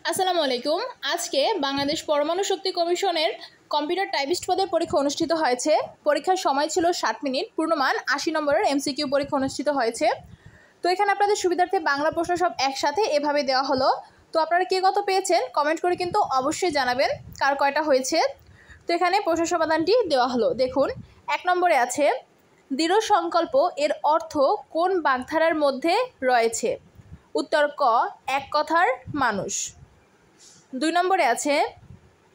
আসসালামু আলাইকুম। আজকে বাংলাদেশ পরমাণু শক্তি কমিশনের কম্পিউটার টাইপিস্ট পদের পরীক্ষা অনুষ্ঠিত হয়েছে। পরীক্ষার সময় ছিল 60 মিনিট। পূর্ণমান 80 নম্বরের এমসিকিউ পরীক্ষা অনুষ্ঠিত হয়েছে। তো এখানে আপনাদের সুবিধার্থে বাংলা প্রশ্ন সব একসাথে এভাবে দেওয়া হলো। তো আপনারা কে কত পেয়েছেন কমেন্ট করে কিন্তু অবশ্যই জানাবেন কার কয়টা হয়েছে। তো এখানে প্রশ্ন সমাধানটি দেওয়া হলো। দেখুন, 1 নম্বরে আছে দৃঢ় সংকল্প এর অর্থ কোন বাগধারার মধ্যে রয়েছে? উত্তর ক, এক কথার মানুষ। 2 নম্বরে আছে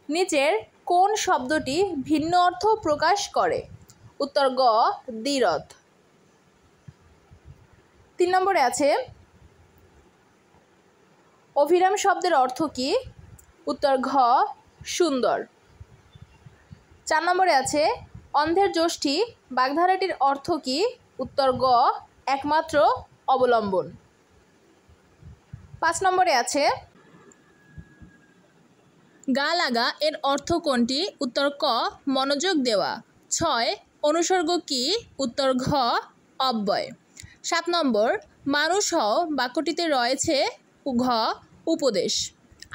নিচের কোন শব্দটি ভিন্ন অর্থ প্রকাশ করে? উত্তর গ, দ্বিরথ। 3 নম্বরে আছে অভিরাম শব্দের অর্থ কি? উত্তর ঘ, সুন্দর। 4 নম্বরে আছে অন্ধের যষ্টি বাগধারাটির অর্থ কি? উত্তর গ, একমাত্র অবলম্বন। 5 নম্বরে আছে গা লাগা এর অর্থ কোনটি? উত্তর ক, মনোযোগ দেওয়া। 6 অনুসর্গ কি? উত্তর ঘ, অব্যয়। 7 নম্বর মানুষ হও বাক্যটিতে রয়েছে ঘ, উপদেশ।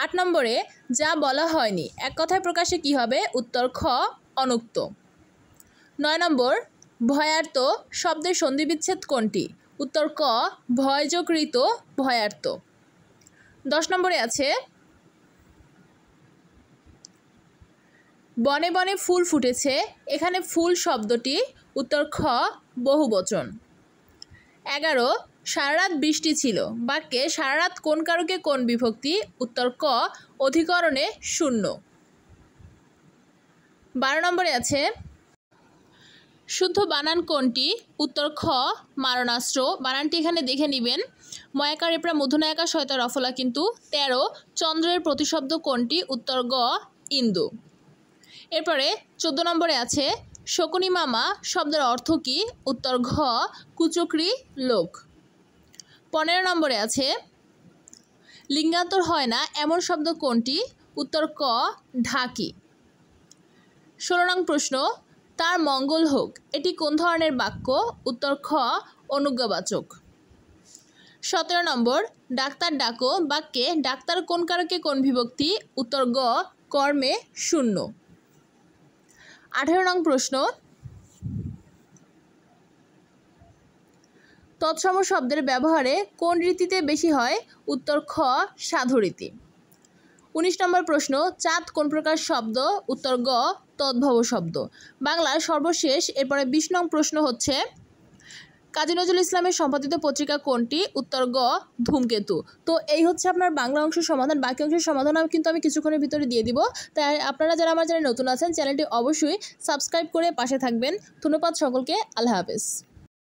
8 নম্বরে যা বলা হয়নি এক কথায় প্রকাশে কি হবে? উত্তর খ, অনুক্ত। 9 নম্বর ভয়ার্ত শব্দের সন্ধিবিচ্ছেদ কোনটি? উত্তর ক, ভয়যোগকৃত ভয়ার্ত। 10 নম্বরে আছে বনে বনে ফুল ফুটেছে, এখানে ফুল শব্দটি? উত্তর খ, বহুবচন। 11 সারারাত বৃষ্টি ছিল বাক্যে সারারাত কোন কারকে কোন বিভক্তি? উত্তর ক, অধিকরণে শূন্য। 12 নম্বরে আছে শুদ্ধ বানান কোনটি? উত্তর খ, মারণাস্ত্র। বানানটি এখানে দেখে নেবেন। ময়াকার এপরা মধুনায়কা শয়তা রফলা কিন্তু। 13 চন্দ্রের প্রতিশব্দ কোনটি? উত্তর গ, ইন্দু। এরপরে 14 নম্বরে আছে শকুনি মামা শব্দের অর্থ কি? উত্তর ঘ, কুচক্রী লোক। 15 নম্বরে আছে লিঙ্গান্তর হয় না এমন শব্দ কোনটি? উত্তর ক, ঢাকি। 16 নং প্রশ্ন তার মঙ্গল হোক এটি কোন ধরনের বাক্য? উত্তর খ, অনুজ্ঞাবাচক। 17 নম্বর ডাক্তার ডাকো বাক্যে ডাক্তার কোন কারকে কোন বিভক্তি? উত্তর গ, কর্মে শূন্য। 18 নং প্রশ্ন তৎসম শব্দের ব্যবহারে কোন রীতিতে বেশি হয়? উত্তর খ, সাধু রীতি। 19 নম্বর প্রশ্ন চাঁদ কোন প্রকার শব্দ? উত্তর গ, তদ্ভব শব্দ। বাংলার সর্বশেষ এরপরে 20 নং প্রশ্ন হচ্ছে কাজী নজরুল ইসলামের সম্পাদিত পত্রিকা কোনটি? উত্তর গ, ধূমকেতু। তো এই হচ্ছে আপনার বাংলা অংশের সমাধান। বাকি অংশের সমাধান কিন্তু আমি কিছুক্ষণের ভিতরে দিয়ে দিব। তাই আপনারা যারা আমার চ্যানেলে নতুন আছেন চ্যানেলটি অবশ্যই সাবস্ক্রাইব করে পাশে থাকবেন। ধন্যবাদ সকলকে। আল্লাহ হাফেজ।